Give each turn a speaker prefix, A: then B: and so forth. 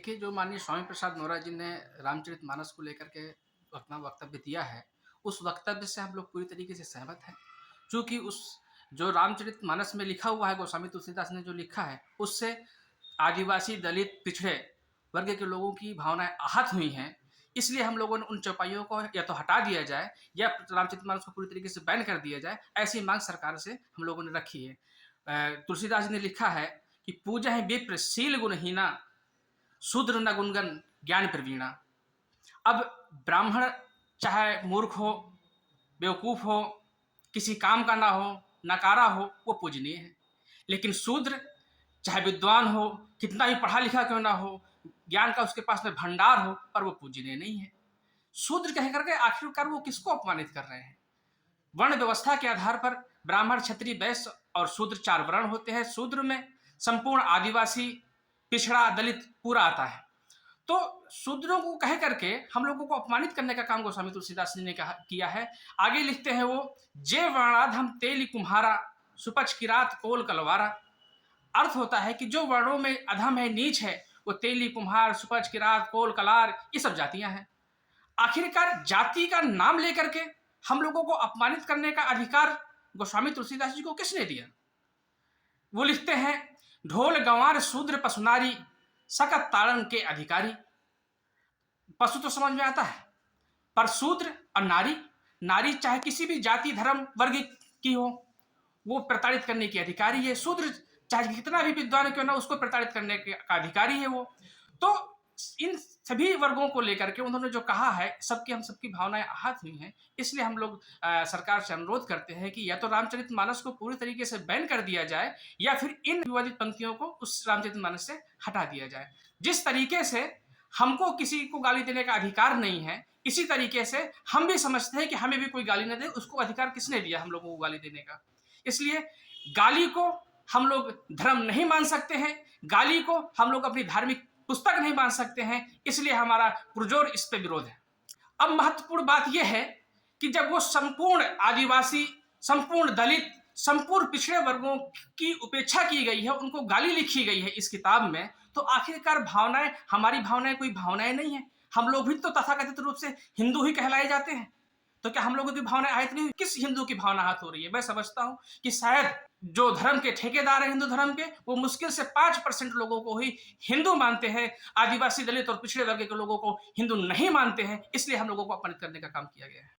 A: देखिए, जो माननीय स्वामी प्रसाद मौर्य जी ने रामचरितमानस को लेकर के अपना वक्तव्य दिया है, उस वक्तव्य से हम लोग पूरी तरीके से सहमत हैं। चूँकि उस जो रामचरितमानस में लिखा हुआ है, गोस्वामी तुलसीदास ने जो लिखा है, उससे आदिवासी, दलित, पिछड़े वर्ग के लोगों की भावनाएँ आहत हुई हैं। इसलिए हम लोगों ने उन चौपाइयों को या तो हटा दिया जाए या रामचरितमानस को पूरी तरीके से बैन कर दिया जाए, ऐसी माँग सरकार से हम लोगों ने रखी है। तुलसीदास जी ने लिखा है कि पूजहि विप्र शील गुणहीना, शूद्र न गुणगन ज्ञान प्रवीणा। अब ब्राह्मण चाहे मूर्ख हो, बेवकूफ हो, किसी काम का ना हो, नकारा हो, वो पूजनीय है। लेकिन शूद्र चाहे विद्वान हो, कितना भी पढ़ा लिखा क्यों ना हो, ज्ञान का उसके पास में भंडार हो, पर वो पूजनीय नहीं है। शूद्र कह करके आखिरकार वो किसको अपमानित कर रहे हैं? वर्ण व्यवस्था के आधार पर ब्राह्मण, क्षत्रिय, वैश्य और शूद्र 4 वर्ण होते हैं। शूद्र में संपूर्ण आदिवासी, पिछड़ा, दलित पूरा आता है। तो शूद्रों को कह करके हम लोगों को अपमानित करने का काम गोस्वामी तुलसीदास जी ने किया है। आगे लिखते हैं वो, जे वर्णाधम तेली कुम्हारा, सुपच किरात कोल कलवारा। अर्थ होता है कि जो वर्णों में अधम है, नीच है, वो तेली, कुम्हार, सुपच, किरात, कोल, कलार, ये सब जातियां हैं। आखिरकार जाति का नाम लेकर के हम लोगों को अपमानित करने का अधिकार गोस्वामी तुलसीदास जी को किसने दिया? वो लिखते हैं, ढोल गंवार शूद्र पशुनारी, सकत ताड़न के अधिकारी। पशु तो समझ में आता है, पर शूद्र और नारी, नारी चाहे किसी भी जाति, धर्म, वर्ग की हो, वो प्रताड़ित करने की अधिकारी है। शूद्र चाहे कितना भी विद्वान क्यों ना, उसको प्रताड़ित करने का अधिकारी है वो। तो इन सभी वर्गों को लेकर के उन्होंने जो कहा है, हम सबकी भावनाएं आहत हुई हैं। इसलिए हम लोग सरकार से अनुरोध करते हैं कि या तो रामचरितमानस को पूरी तरीके से बैन कर दिया जाए या फिर इन विवादित पंक्तियों को उस रामचरितमानस से हटा दिया जाए। जिस तरीके से हमको किसी को गाली देने का अधिकार नहीं है, इसी तरीके से हम भी समझते हैं कि हमें भी कोई गाली न दे, उसको अधिकार किसने दिया हम लोगों को गाली देने का? इसलिए गाली को हम लोग धर्म नहीं मान सकते हैं, गाली को हम लोग अपनी धार्मिक पुस्तक नहीं मान सकते हैं, इसलिए हमारा पुरजोर इस पे विरोध है। अब महत्वपूर्ण बात यह है कि जब वो संपूर्ण आदिवासी, संपूर्ण दलित, संपूर्ण पिछड़े वर्गों की उपेक्षा की गई है, उनको गाली लिखी गई है इस किताब में, तो आखिरकार भावनाएं, हमारी भावनाएं कोई भावनाएं नहीं है। हम लोग भी तो तथाकथित रूप से हिंदू ही कहलाए जाते हैं। तो क्या हम लोगों की भावनाएं आहत नहीं हुई? किस हिंदू की भावना आहत हो रही है? मैं समझता हूं कि शायद जो धर्म के ठेकेदार हैं हिंदू धर्म के, वो मुश्किल से 5% लोगों को ही हिंदू मानते हैं। आदिवासी, दलित और पिछड़े वर्ग के लोगों को हिंदू नहीं मानते हैं, इसलिए हम लोगों को अपमानित करने का काम किया गया है।